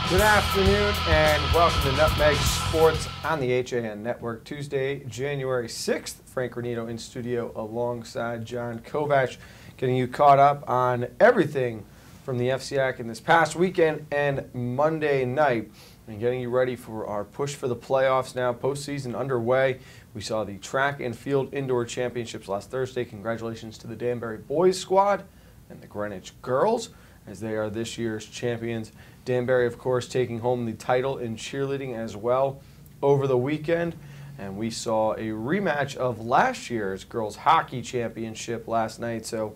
Good afternoon and welcome to Nutmeg Sports on the HAN Network. Tuesday, January 6th. Frank Granito in studio alongside John Kovac, getting you caught up on everything from the FCAC in this past weekend and Monday night, and getting you ready for our push for the playoffs now. Postseason underway. We saw the track and field indoor championships last Thursday. Congratulations to the Danbury boys squad and the Greenwich girls, as they are this year's champions. Danbury, of course, taking home the title in cheerleading as well over the weekend. And we saw a rematch of last year's girls hockey championship last night. So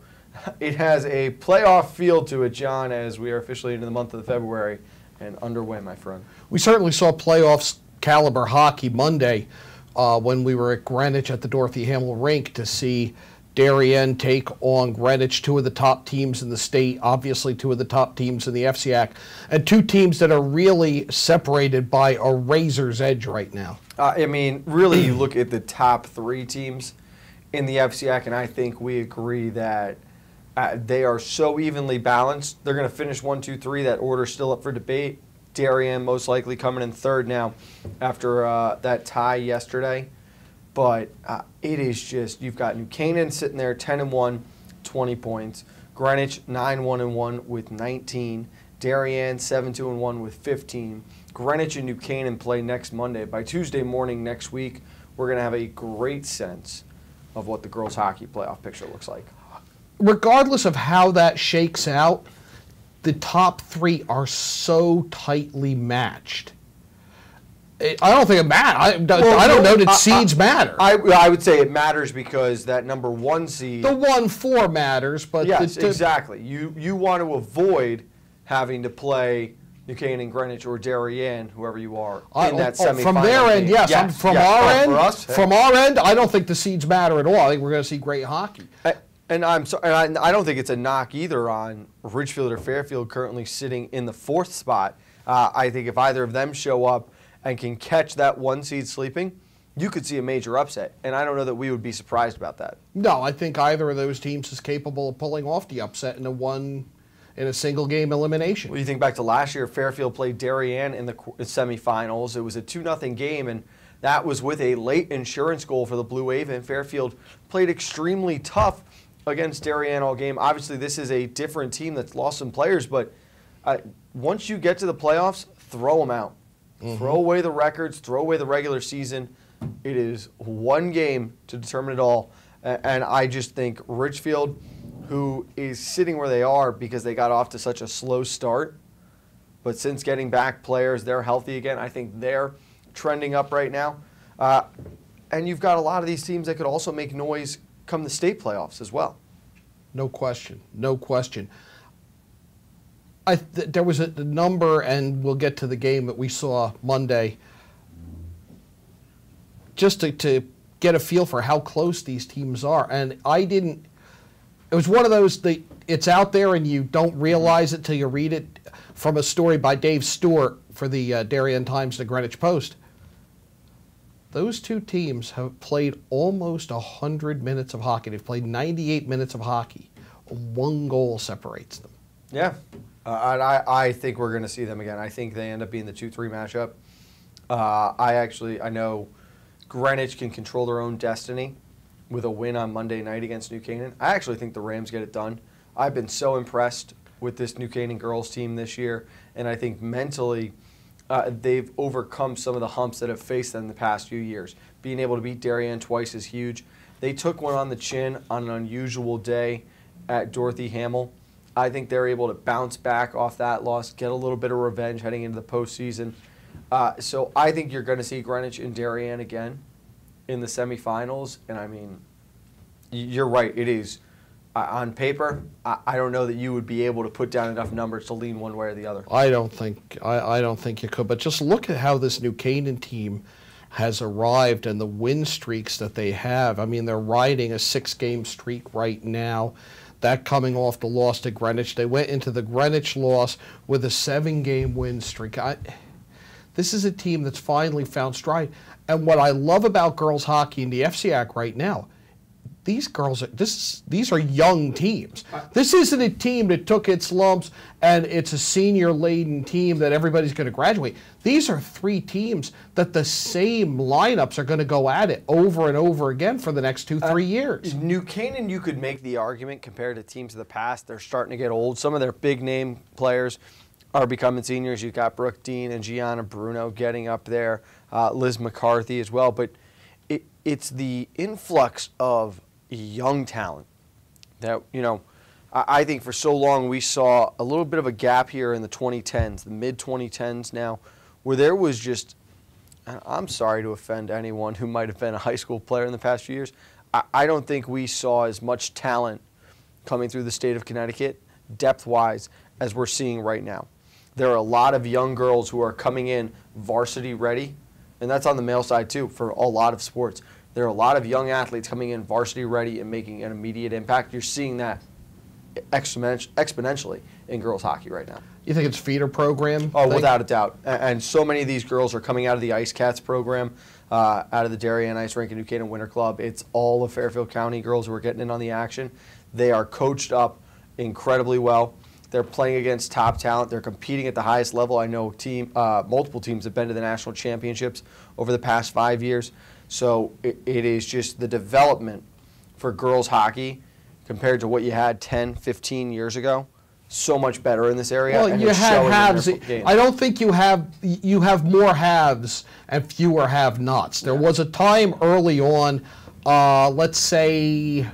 it has a playoff feel to it, John, as we are officially into the month of February and underway, my friend. We certainly saw playoffs caliber hockey Monday when we were at Greenwich at the Dorothy Hamill Rink to see Darien take on Greenwich, two of the top teams in the state, obviously two of the top teams in the FCAC, and two teams that are really separated by a razor's edge right now. I mean, really, you look at the top three teams in the FCAC, and I think we agree that they are so evenly balanced. They're going to finish 1, 2, 3. That order's still up for debate. Darien most likely coming in third now after that tie yesterday. But it is just, you've got New Canaan sitting there 10-1, 20 points. Greenwich 9-1-1 with 19. Darien 7-2-1 with 15. Greenwich and New Canaan play next Monday. By Tuesday morning next week, we're going to have a great sense of what the girls' hockey playoff picture looks like. Regardless of how that shakes out, the top three are so tightly matched. I don't think it matters. I don't know that seeds matter. I would say it matters because that number one seed. The 1-4 matters, but yes, exactly. You want to avoid having to play New Canaan, Greenwich, or Darien, whoever you are, in that semifinal. From their end, yes. From our end, for us, from our end, I don't think the seeds matter at all. I think we're going to see great hockey. And I'm sorry, I don't think it's a knock either on Ridgefield or Fairfield currently sitting in the fourth spot. I think if either of them show up and can catch that one seed sleeping, you could see a major upset. And I don't know that we would be surprised about that. No, I think either of those teams is capable of pulling off the upset in a single game elimination. Well, you think back to last year, Fairfield played Darien in the semifinals. It was a 2-0 game, and that was with a late insurance goal for the Blue Wave, and Fairfield played extremely tough against Darien all game. Obviously, this is a different team that's lost some players, but once you get to the playoffs, throw them out. Mm-hmm. Throw away the records, throw away the regular season. It is one game to determine it all. And I just think Ridgefield, who is sitting where they are because they got off to such a slow start, but since getting back players, they're healthy again. I think they're trending up right now. And you've got a lot of these teams that could also make noise come the state playoffs as well. No question. No question. There was a number, and we'll get to the game that we saw Monday, just to get a feel for how close these teams are. And it was one of those, it's out there and you don't realize it till you read it, from a story by Dave Stewart for the Darien Times and the Greenwich Post. Those two teams have played almost 100 minutes of hockey. They've played 98 minutes of hockey. One goal separates them. Yeah. I think we're going to see them again. I think they end up being the 2-3 matchup. I know Greenwich can control their own destiny with a win on Monday night against New Canaan. I actually think the Rams get it done. I've been so impressed with this New Canaan girls team this year, and I think mentally they've overcome some of the humps that have faced them the past few years. Being able to beat Darien twice is huge. They took one on the chin on an unusual day at Dorothy Hamill. I think they're able to bounce back off that loss, get a little bit of revenge heading into the postseason. So I think you're going to see Greenwich and Darien again in the semifinals. And I mean, you're right. It is on paper. I don't know that you would be able to put down enough numbers to lean one way or the other. I don't think you could. But just look at how this New Canaan team has arrived and the win streaks that they have. I mean, they're riding a 6-game streak right now. That coming off the loss to Greenwich. They went into the Greenwich loss with a 7-game win streak. This is a team that's finally found stride. And what I love about girls hockey in the FCAC right now, these girls these are young teams. This isn't a team that took its lumps and it's a senior-laden team that everybody's going to graduate. These are 3 teams that the same lineups are going to go at it over and over again for the next 2-3 years. New Canaan, you could make the argument compared to teams of the past. They're starting to get old. Some of their big-name players are becoming seniors. You've got Brooke Dean and Gianna Bruno getting up there, Liz McCarthy as well. But it's the influx of young talent that, I think for so long we saw a little bit of a gap here in the 2010s, the mid-2010s now, where there was just, I'm sorry to offend anyone who might have been a high school player in the past few years, I don't think we saw as much talent coming through the state of Connecticut, depth-wise, as we're seeing right now. There are a lot of young girls who are coming in varsity ready, and that's on the male side too for a lot of sports. There are a lot of young athletes coming in varsity ready and making an immediate impact. You're seeing that exponentially in girls hockey right now. You think it's feeder program? Oh, without a doubt. And so many of these girls are coming out of the Ice Cats program, out of the Darien Ice Rink and New Canaan Winter Club. It's all of Fairfield County girls who are getting in on the action. They are coached up incredibly well. They're playing against top talent. They're competing at the highest level. I know multiple teams have been to the national championships over the past 5 years. So it is just the development for girls hockey compared to what you had 10, 15 years ago. So much better in this area. Well, and you have halves. I don't think you have more haves and fewer have-nots. There was a time early on, let's say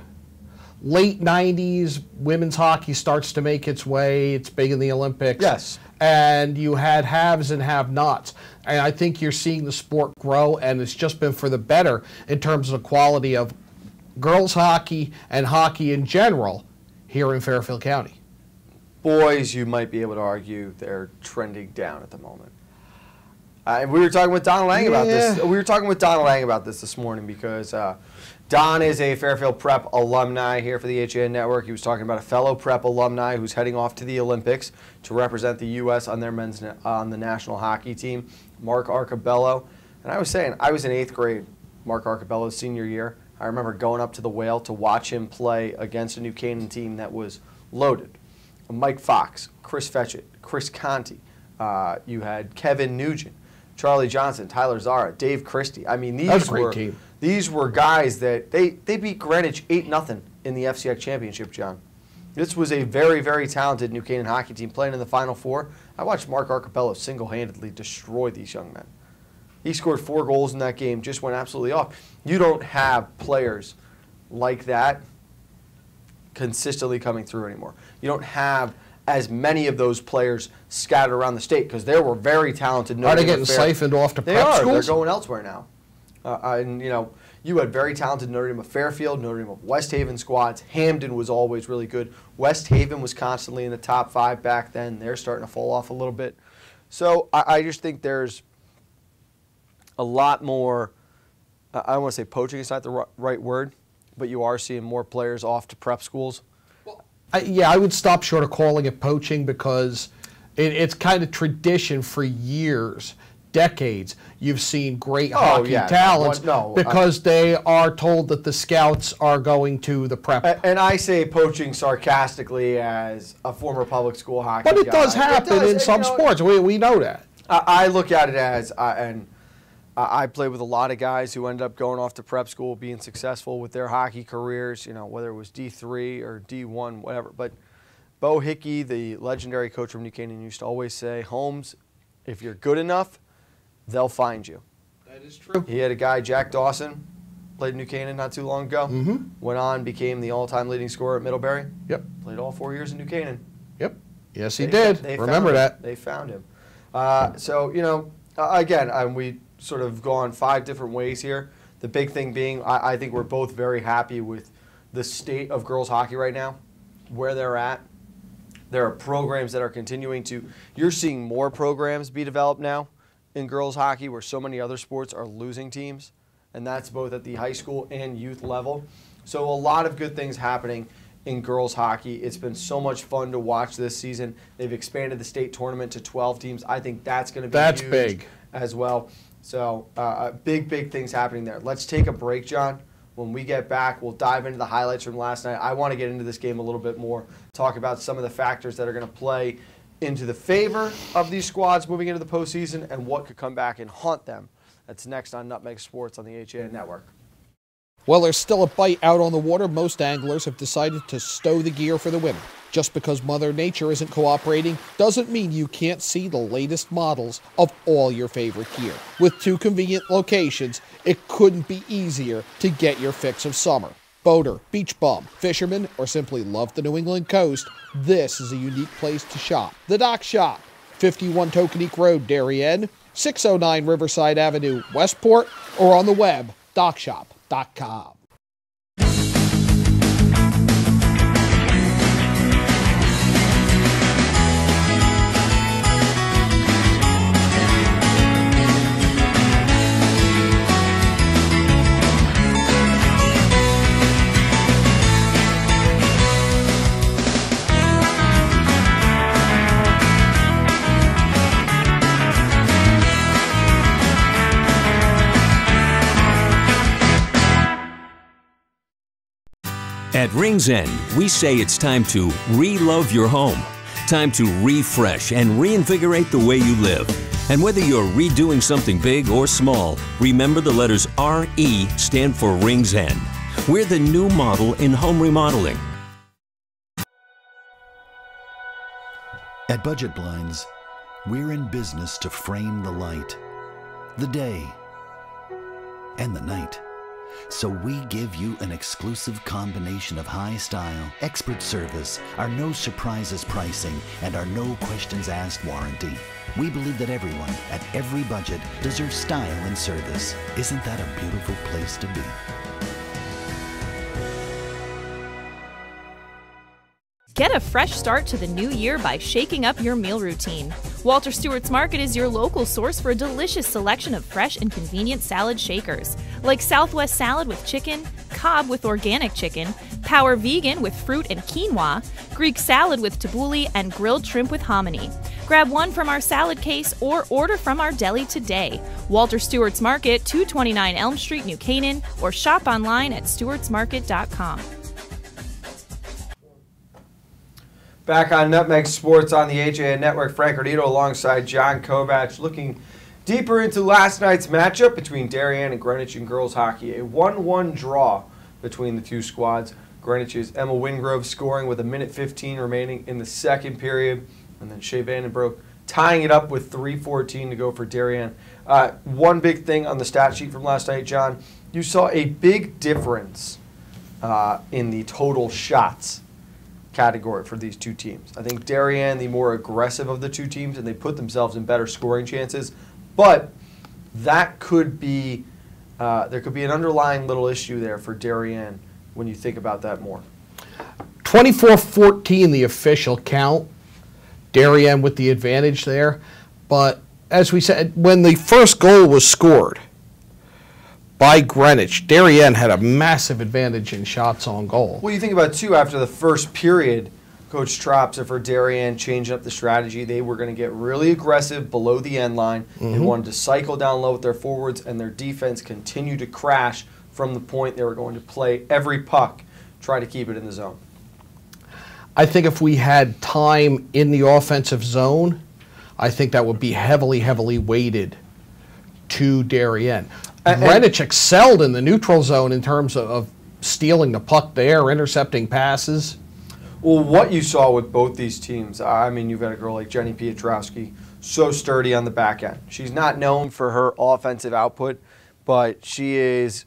late 90s, women's hockey starts to make its way. It's big in the Olympics. Yes. And you had haves and have-nots. And I think you're seeing the sport grow, and it's just been for the better in terms of the quality of girls hockey and hockey in general here in Fairfield County. Boys, you might be able to argue they're trending down at the moment. We were talking with Don Lang about this. We were talking with Don Lang about this morning because Don is a Fairfield Prep alumni here for the HAN Network. He was talking about a fellow Prep alumni who's heading off to the Olympics to represent the U.S. on the national hockey team, Mark Arcabello. And I was saying, I was in 8th grade, Mark Arcabello's senior year. I remember going up to the Whale to watch him play against a New Canaan team that was loaded. Mike Fox, Chris Fetchett, Chris Conti. You had Kevin Nugent, Charlie Johnson, Tyler Zara, Dave Christie. I mean, these were guys that they beat Greenwich 8-0 in the FCX championship, John. This was a very, very talented New Canaan hockey team playing in the Final Four. I watched Mark Arcabello single-handedly destroy these young men. He scored 4 goals in that game, just went absolutely off. You don't have players like that consistently coming through anymore. You don't have as many of those players scattered around the state because there were very talented. Are they getting siphoned off to prep schools? They're going elsewhere now. And you had very talented Notre Dame of Fairfield, Notre Dame of West Haven squads. Hamden was always really good. West Haven was constantly in the top 5 back then. They're starting to fall off a little bit. So I just think there's a lot more. I don't want to say poaching is not the right word, but you are seeing more players off to prep schools. I would stop short of calling it poaching because it's kind of tradition for years, decades. You've seen great hockey talents because they are told that the scouts are going to the prep. And I say poaching sarcastically as a former public school hockey guy. But it does happen in some sports. We know that. I look at it as, I played with a lot of guys who ended up going off to prep school, being successful with their hockey careers, whether it was D3 or D1, whatever. But Bo Hickey, the legendary coach from New Canaan, used to always say, Holmes, if you're good enough, they'll find you. That is true. He had a guy, Jack Dawson, played in New Canaan not too long ago. Mm-hmm. Went on, became the all-time leading scorer at Middlebury. Yep. Played all 4 years in New Canaan. Yep. Yes, he did. Remember that. They found him. Again, we sort of gone 5 different ways here. The big thing being, I think we're both very happy with the state of girls hockey right now, where they're at. There are programs that are continuing to, you're seeing more programs be developed now in girls hockey where so many other sports are losing teams, and that's both at the high school and youth level. So a lot of good things happening in girls hockey. It's been so much fun to watch this season. They've expanded the state tournament to 12 teams. I think that's going to be huge big as well. So big things happening there. Let's take a break, John. When we get back, we'll dive into the highlights from last night. I want to get into this game a little bit more, talk about some of the factors that are going to play into the favor of these squads moving into the postseason and what could come back and haunt them. That's next on Nutmeg Sports on the HAN Network. Well, there's still a bite out on the water. Most anglers have decided to stow the gear for the winter. Just because Mother Nature isn't cooperating doesn't mean you can't see the latest models of all your favorite gear. With 2 convenient locations, it couldn't be easier to get your fix of summer. Boater, beach bum, fisherman, or simply love the New England coast, this is a unique place to shop. The Dock Shop, 51 Tokenique Road, Darien, 609 Riverside Avenue, Westport, or on the web, dockshop.com. At Rings End, we say it's time to re-love your home. Time to refresh and reinvigorate the way you live. And whether you're redoing something big or small, remember the letters RE stand for Rings End. We're the new model in home remodeling. At Budget Blinds, we're in business to frame the light, the day, and the night. So we give you an exclusive combination of high style, expert service, our no surprises pricing, and our no questions asked warranty. We believe that everyone, at every budget, deserves style and service. Isn't that a beautiful place to be? Get a fresh start to the new year by shaking up your meal routine. Walter Stewart's Market is your local source for a delicious selection of fresh and convenient salad shakers, like Southwest salad with chicken, Cobb with organic chicken, Power Vegan with fruit and quinoa, Greek salad with tabbouleh, and grilled shrimp with hominy. Grab one from our salad case or order from our deli today. Walter Stewart's Market, 229 Elm Street, New Canaan, or shop online at stewartsmarket.com. Back on Nutmeg Sports on the HAN Network, Frank Granito alongside John Kovach, looking deeper into last night's matchup between Darien and Greenwich in girls hockey. A 1-1 draw between the two squads. Greenwich's Emma Wingrove scoring with 1:15 remaining in the second period, and then Shea Vandenbroek tying it up with 3:14 to go for Darien. One big thing on the stat sheet from last night, John, you saw a big difference in the total shots category for these two teams. I think Darien, the more aggressive of the two teams, and they put themselves in better scoring chances. But that could be, there could be an underlying little issue there for Darien when you think about that more. 24-14 the official count. Darien with the advantage there. But as we said, when the first goal was scored by Greenwich, Darien had a massive advantage in shots on goal. Well, you think about, too, after the first period, Coach Tropsa for Darien changing up the strategy. They were going to get really aggressive below the end line. They wanted to cycle down low with their forwards, and their defense continued to crash from the point. They were going to play every puck, try to keep it in the zone. I think if we had time in the offensive zone, I think that would be heavily, heavily weighted to Darien. Greenwich excelled in the neutral zone in terms of stealing the puck there, intercepting passes. Well, what you saw with both these teams, I mean, you've got a girl like Jenny Piotrowski, so sturdy on the back end. She's not known for her offensive output, but she is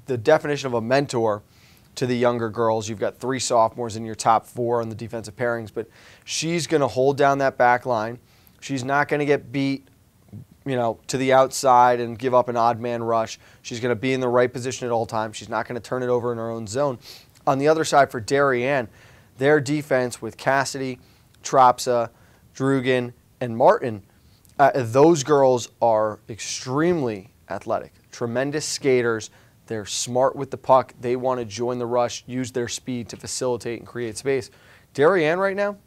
the definition of a mentor to the younger girls. You've got 3 sophomores in your top 4 on the defensive pairings, but she's going to hold down that back line. She's not going to get beat, you know, to the outside and give up an odd man rush. She's going to be in the right position at all times. She's not going to turn it over in her own zone. On the other side for Darien, their defense with Cassidy, Tropsa, Drugan, and Martin, those girls are extremely athletic, tremendous skaters. They're smart with the puck. They want to join the rush, use their speed to facilitate and create space. Darien right now,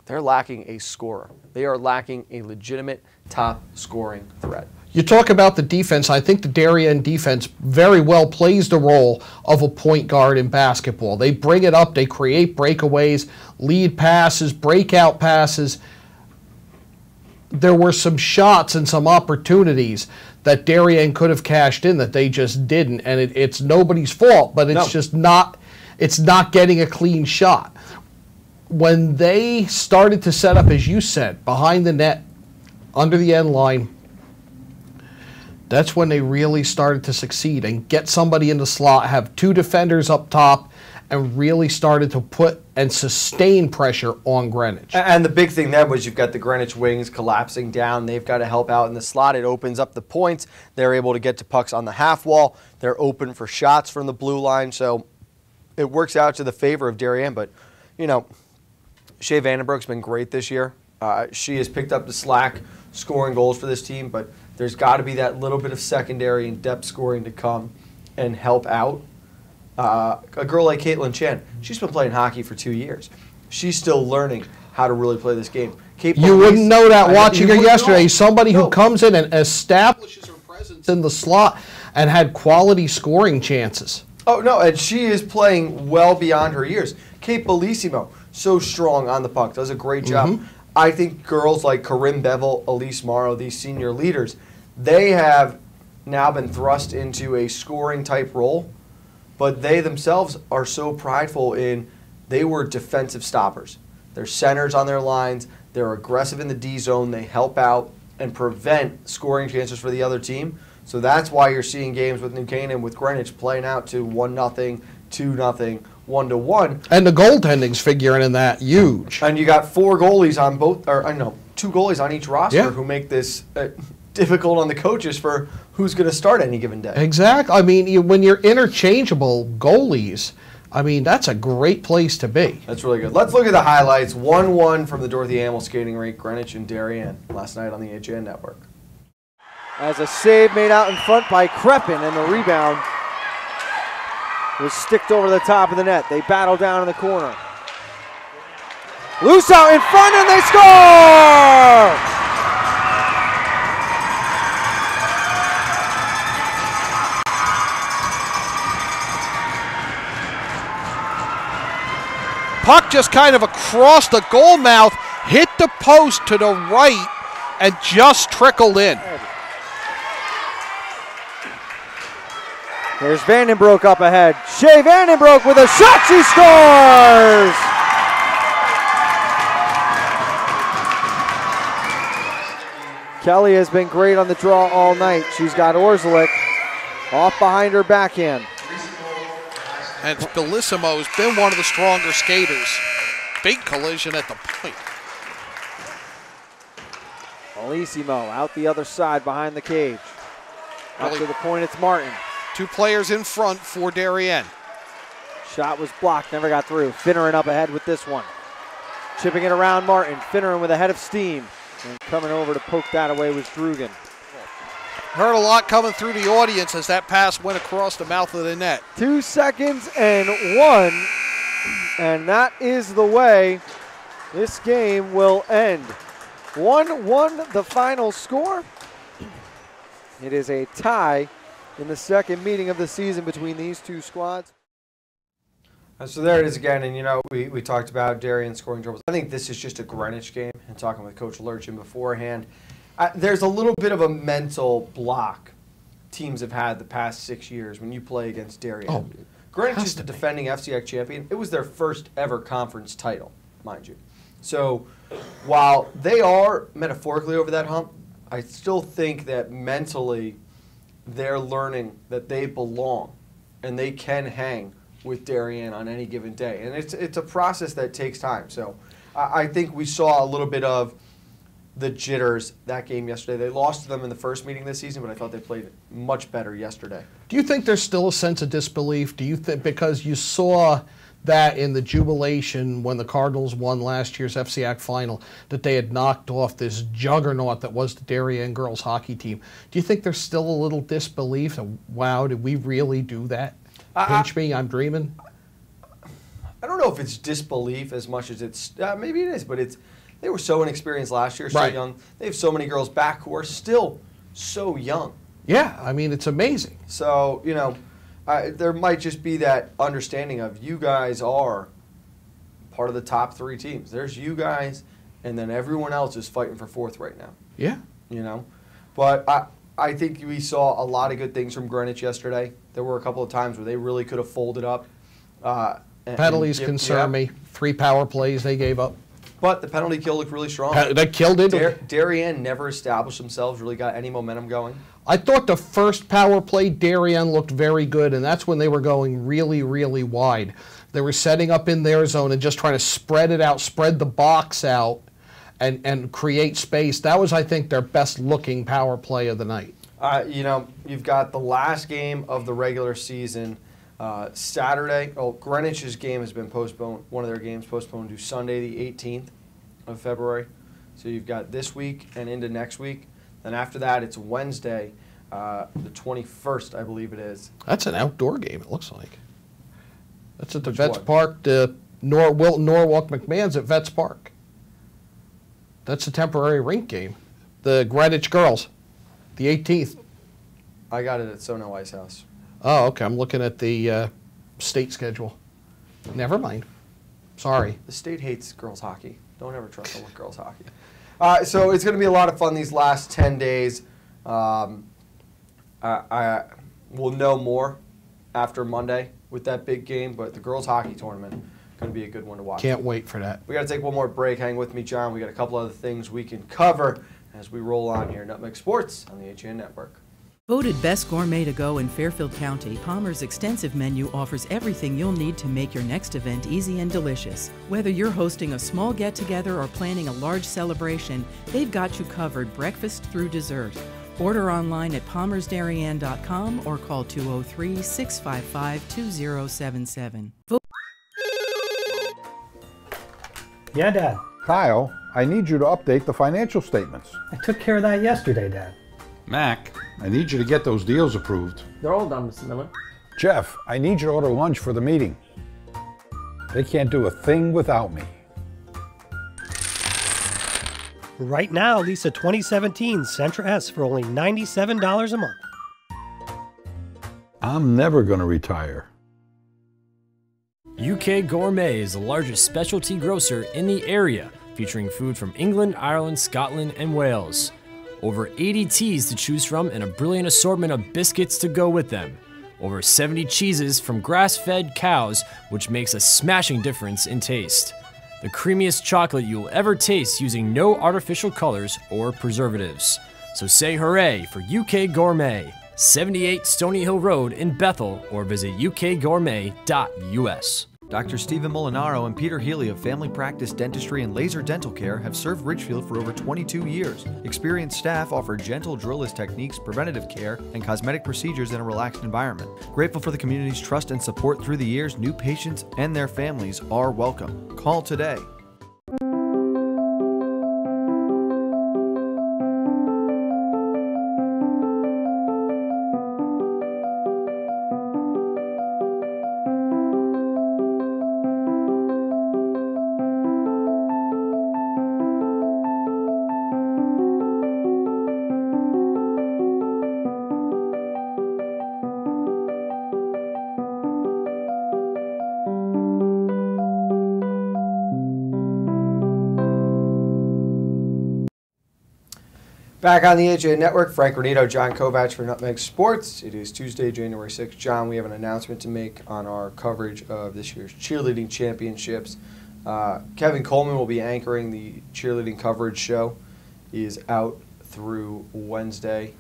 they're lacking a scorer. They are lacking a legitimate top scoring threat. You talk about the defense. I think the Darien defense very well plays the role of a point guard in basketball. They bring it up. They create breakaways, lead passes, breakout passes. There were some shots and some opportunities that Darien could have cashed in that they just didn't, and it's nobody's fault, but it's just not. It's not getting a clean shot. When they started to set up, as you said, behind the net, under the end line, that's when they really started to succeed and get somebody in the slot, have two defenders up top, and really started to put and sustain pressure on Greenwich. And the big thing there was you've got the Greenwich wings collapsing down. They've got to help out in the slot. It opens up the points. They're able to get to pucks on the half wall. They're open for shots from the blue line. So it works out to the favor of Darien. But, you know, Shea Vandenbroek's been great this year. She has picked up the slack scoring goals for this team, but there's got to be that little bit of secondary and depth scoring to come and help out. A girl like Caitlin Chen, she's been playing hockey for 2 years. She's still learning how to really play this game. You wouldn't know that watching her yesterday. Somebody who comes in and establishes her presence in the slot and had quality scoring chances. Oh, no, and she is playing well beyond her years. Kate Bellissimo, so strong on the puck, does a great job. I think girls like Corinne Bevel, Elise Morrow, these senior leaders, they have now been thrust into a scoring type role, but they themselves are so prideful in they were defensive stoppers. They're centers on their lines. They're aggressive in the D zone. They help out and prevent scoring chances for the other team. So that's why you're seeing games with New Canaan, with Greenwich playing out to 1-0, 2-0, 1-1. And the goaltending's figuring in that huge. And you got 4 goalies on both, or I know, 2 goalies on each roster who make this difficult on the coaches for who's going to start any given day. Exactly. I mean, when you're interchangeable goalies, I mean, that's a great place to be. That's really good. Let's look at the highlights. 1-1 from the Dorothy Hamill skating rink, Greenwich and Darien, last night on the HN Network. As a save made out in front by Crepin, and the rebound was sticked over the top of the net. They battle down in the corner. Loose out in front, and they score! Puck just kind of across the goal mouth, hit the post to the right, and just trickled in. There's Vandenbroek up ahead. Shea Vandenbroek with a shot, she scores! Kelly has been great on the draw all night. She's got Orzelik off behind her backhand. And Bellissimo's been one of the stronger skaters. Big collision at the point. Bellissimo out the other side behind the cage. Up to the point, it's Martin. 2 players in front for Darien. Shot was blocked, never got through. Finneran up ahead with this one. Chipping it around Martin. Finneran with a head of steam. And coming over to poke that away was Drugan. Heard a lot coming through the audience as that pass went across the mouth of the net. 2 seconds and 1. And that is the way this game will end. 1-1 the final score. It is a tie in the second meeting of the season between these 2 squads. So there it is again, and you know, we talked about Darien scoring troubles. I think this is just a Greenwich game, and talking with Coach Lurchin beforehand, there's a little bit of a mental block teams have had the past 6 years when you play against Darien. Oh, Greenwich is the defending FCX champion. It was their first ever conference title, mind you. So while they are metaphorically over that hump, I still think that mentally they're learning that they belong and they can hang with Darien on any given day. And it's a process that takes time. So I think we saw a little bit of the jitters that game yesterday. They lost to them in the first meeting this season, but I thought they played much better yesterday. Do you think there's still a sense of disbelief? Do you think, because you saw that in the jubilation when the Cardinals won last year's FCAC final, that they had knocked off this juggernaut that was the Darien girls hockey team? Do you think there's still a little disbelief that, wow, did we really do that? Pinch me, I'm dreaming? I don't know if it's disbelief as much as it's, maybe it is, but they were so inexperienced last year, so young. They have so many girls back who are still so young. Yeah, I mean, it's amazing. So, you know, there might just be that understanding of you guys are part of the top 3 teams. There's you guys, and then everyone else is fighting for 4th right now. Yeah. You know? But I think we saw a lot of good things from Greenwich yesterday. There were a couple of times where they really could have folded up. Penalties concern me. 3 power plays they gave up. But the penalty kill looked really strong. They killed it. Darien never established themselves, really got any momentum going. I thought the first power play, Darien looked very good, and that's when they were going really, really wide. They were setting up in their zone and just trying to spread it out, spread the box out, and create space. That was, I think, their best-looking power play of the night. You know, you've got the last game of the regular season Saturday. Oh, Greenwich's game has been postponed. One of their games postponed to Sunday, the 18th of February. So you've got this week and into next week. Then after that, it's Wednesday, the 21st, I believe it is. That's an outdoor game, it looks like. That's at the Which Vets one? Park. The Wilton Norwalk McMahon's at Vets Park. That's a temporary rink game. The Greenwich girls, the 18th. I got it at Sono Ice House. Oh, okay. I'm looking at the state schedule. Never mind. Sorry. The state hates girls hockey. Don't ever trust them with girls hockey. So it's going to be a lot of fun these last 10 days. I will know more after Monday with that big game, but the girls hockey tournament is going to be a good one to watch. Can't wait for that. We got to take one more break. Hang with me, John. We got a couple other things we can cover as we roll on here. Nutmeg Sports on the HAN Network. Voted Best Gourmet to Go in Fairfield County, Palmer's extensive menu offers everything you'll need to make your next event easy and delicious. Whether you're hosting a small get-together or planning a large celebration, they've got you covered breakfast through dessert. Order online at palmersdarien.com or call 203-655-2077. Yeah, Dad. Kyle, I need you to update the financial statements. I took care of that yesterday, Dad. Mac, I need you to get those deals approved. They're all done, Mr. Miller. Jeff, I need you to order lunch for the meeting. They can't do a thing without me. Right now, lease a 2017 Sentra S for only $97 a month. I'm never going to retire. UK Gourmet is the largest specialty grocer in the area, featuring food from England, Ireland, Scotland, and Wales. Over 80 teas to choose from and a brilliant assortment of biscuits to go with them. Over 70 cheeses from grass-fed cows, which makes a smashing difference in taste. The creamiest chocolate you'll ever taste using no artificial colors or preservatives. So say hooray for UK Gourmet, 78 Stony Hill Road in Bethel, or visit ukgourmet.us. Dr. Stephen Molinaro and Peter Healy of Family Practice Dentistry and Laser Dental Care have served Ridgefield for over 22 years. Experienced staff offer gentle drillless techniques, preventative care, and cosmetic procedures in a relaxed environment. Grateful for the community's trust and support through the years, new patients and their families are welcome. Call today. Back on the HAN Network, Frank Granito, John Kovacs for Nutmeg Sports. It is Tuesday, January 6th. John, we have an announcement to make on our coverage of this year's cheerleading championships. Kevin Coleman will be anchoring the cheerleading coverage show. He is out through Wednesday.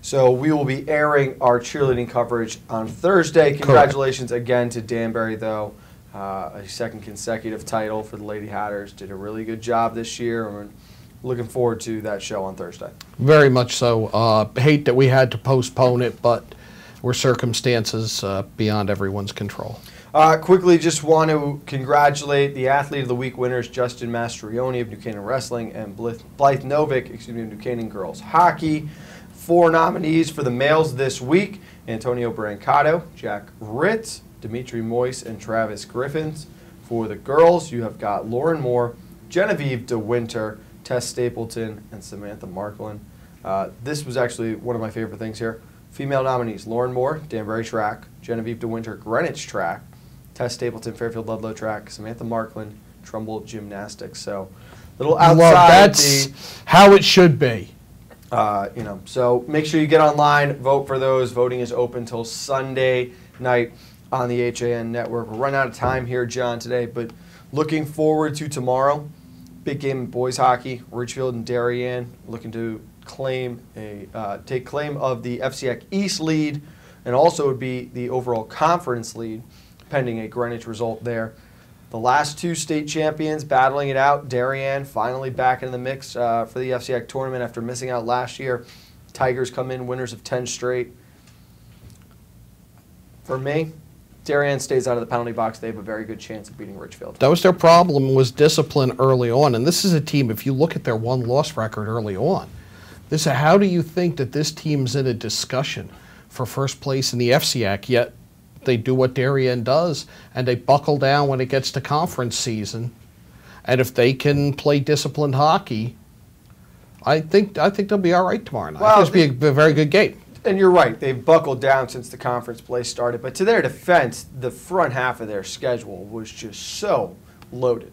So we will be airing our cheerleading coverage on Thursday. Congratulations again to Danbury, though. A second consecutive title for the Lady Hatters. Did a really good job this year. And looking forward to that show on Thursday. Very much so. Hate that we had to postpone it, but were circumstances beyond everyone's control. Quickly, just want to congratulate the Athlete of the Week winners, Justin Mastrioni of New Canaan Wrestling and Blythe Novick, of New Canaan Girls Hockey. 4 nominees for the males this week: Antonio Brancato, Jack Ritz, Dimitri Moyce, and Travis Griffins. For the girls, you have got Lauren Moore, Genevieve DeWinter, Tess Stapleton, and Samantha Marklin. This was actually one of my favorite things here. Female nominees: Lauren Moore, Danbury Track; Genevieve DeWinter, Greenwich Track; Tess Stapleton, Fairfield Ludlow Track; Samantha Markland, Trumbull Gymnastics. So, little outside. That's how it should be. So make sure you get online, vote for those. Voting is open till Sunday night on the HAN network. We're running out of time here, John, today, but looking forward to tomorrow. Big game in boys hockey. Ridgefield and Darien looking to take claim of the FCX East lead, and also would be the overall conference lead, pending a Greenwich result there. The last two state champions battling it out. Darien finally back in the mix for the FCX tournament after missing out last year. Tigers come in winners of 10 straight. For me, Darien stays out of the penalty box. They have a very good chance of beating Ridgefield. That was their problem, was discipline early on. And this is a team, if you look at their one-loss record early on, how do you think that this team's in a discussion for first place in the FCX, yet they do what Darien does, and they buckle down when it gets to conference season. And if they can play disciplined hockey, I think they'll be all right tomorrow night. Well, It's be a very good game. And you're right, they've buckled down since the conference play started. But to their defense, the front half of their schedule was just so loaded.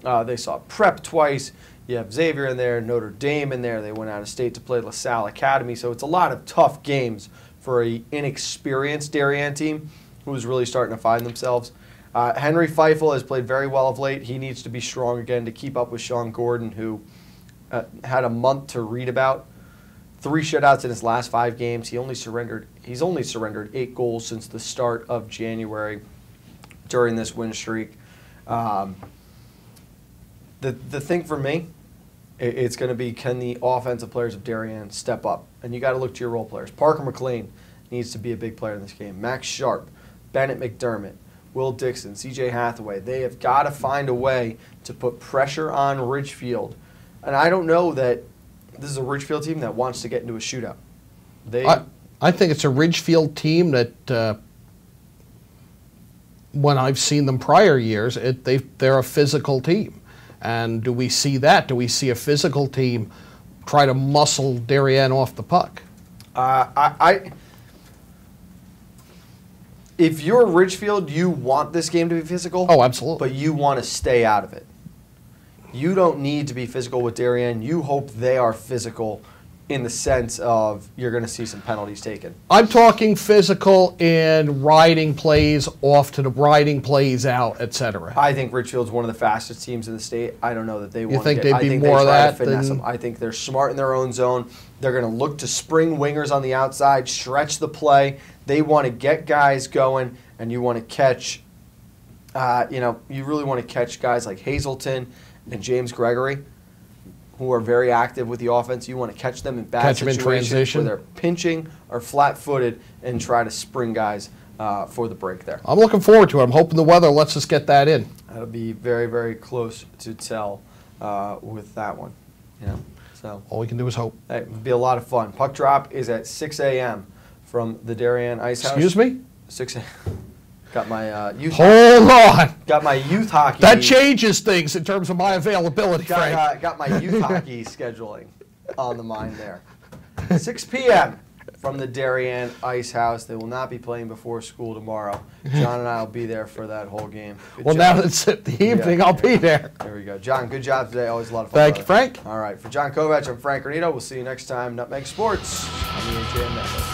They saw Prep twice. You have Xavier in there, Notre Dame in there. They went out of state to play LaSalle Academy. So it's a lot of tough games for an inexperienced Darien team who's really starting to find themselves. Henry Feifel has played very well of late. He needs to be strong again to keep up with Sean Gordon, who had a month to read about. 3 shutouts in his last 5 games. He's only surrendered 8 goals since the start of January during this win streak. The thing for me, it's going to be, can the offensive players of Darien step up? And you got to look to your role players. Parker McLean needs to be a big player in this game. Max Sharp, Bennett McDermott, Will Dixon, CJ Hathaway. They have got to find a way to put pressure on Ridgefield. And I don't know that this is a Ridgefield team that wants to get into a shootout. I think it's a Ridgefield team that, when I've seen them prior years, they're a physical team. And do we see that? Do we see a physical team try to muscle Darien off the puck? If you're Ridgefield, you want this game to be physical. Oh, absolutely. But you want to stay out of it. You don't need to be physical with Darien. You hope they are physical in the sense of you're going to see some penalties taken. I'm talking physical in riding plays off to the riding plays out, etc. I think Ridgefield's one of the fastest teams in the state. I don't know that they want to get. I think more of that than I think they're smart in their own zone. They're going to look to spring wingers on the outside, stretch the play. They want to get guys going, and you want to catch. You really want to catch guys like Hazelton and James Gregory, who are very active with the offense. You want to catch them in bad situations where they're pinching or flat-footed and try to spring guys for the break there. I'm looking forward to it. I'm hoping the weather lets us get that in. That'll be very, very close to tell with that one. So all we can do is hope. Hey, it'll be a lot of fun. Puck drop is at 6 a.m. from the Darien Ice House. Excuse me? 6 a.m. Got my youth. Hold on. Got my youth hockey. That changes things in terms of my availability, Frank. Got my youth hockey scheduling on the mind there. 6 p.m. from the Darien Ice House. They will not be playing before school tomorrow. John and I will be there for that whole game. Well, now that it's the evening, I'll be there. There we go. John, good job today. Always a lot of fun. Thank you, Frank. All right. For John Kovacs, I'm Frank Granito. We'll see you next time. Nutmeg Sports on the HAN Network.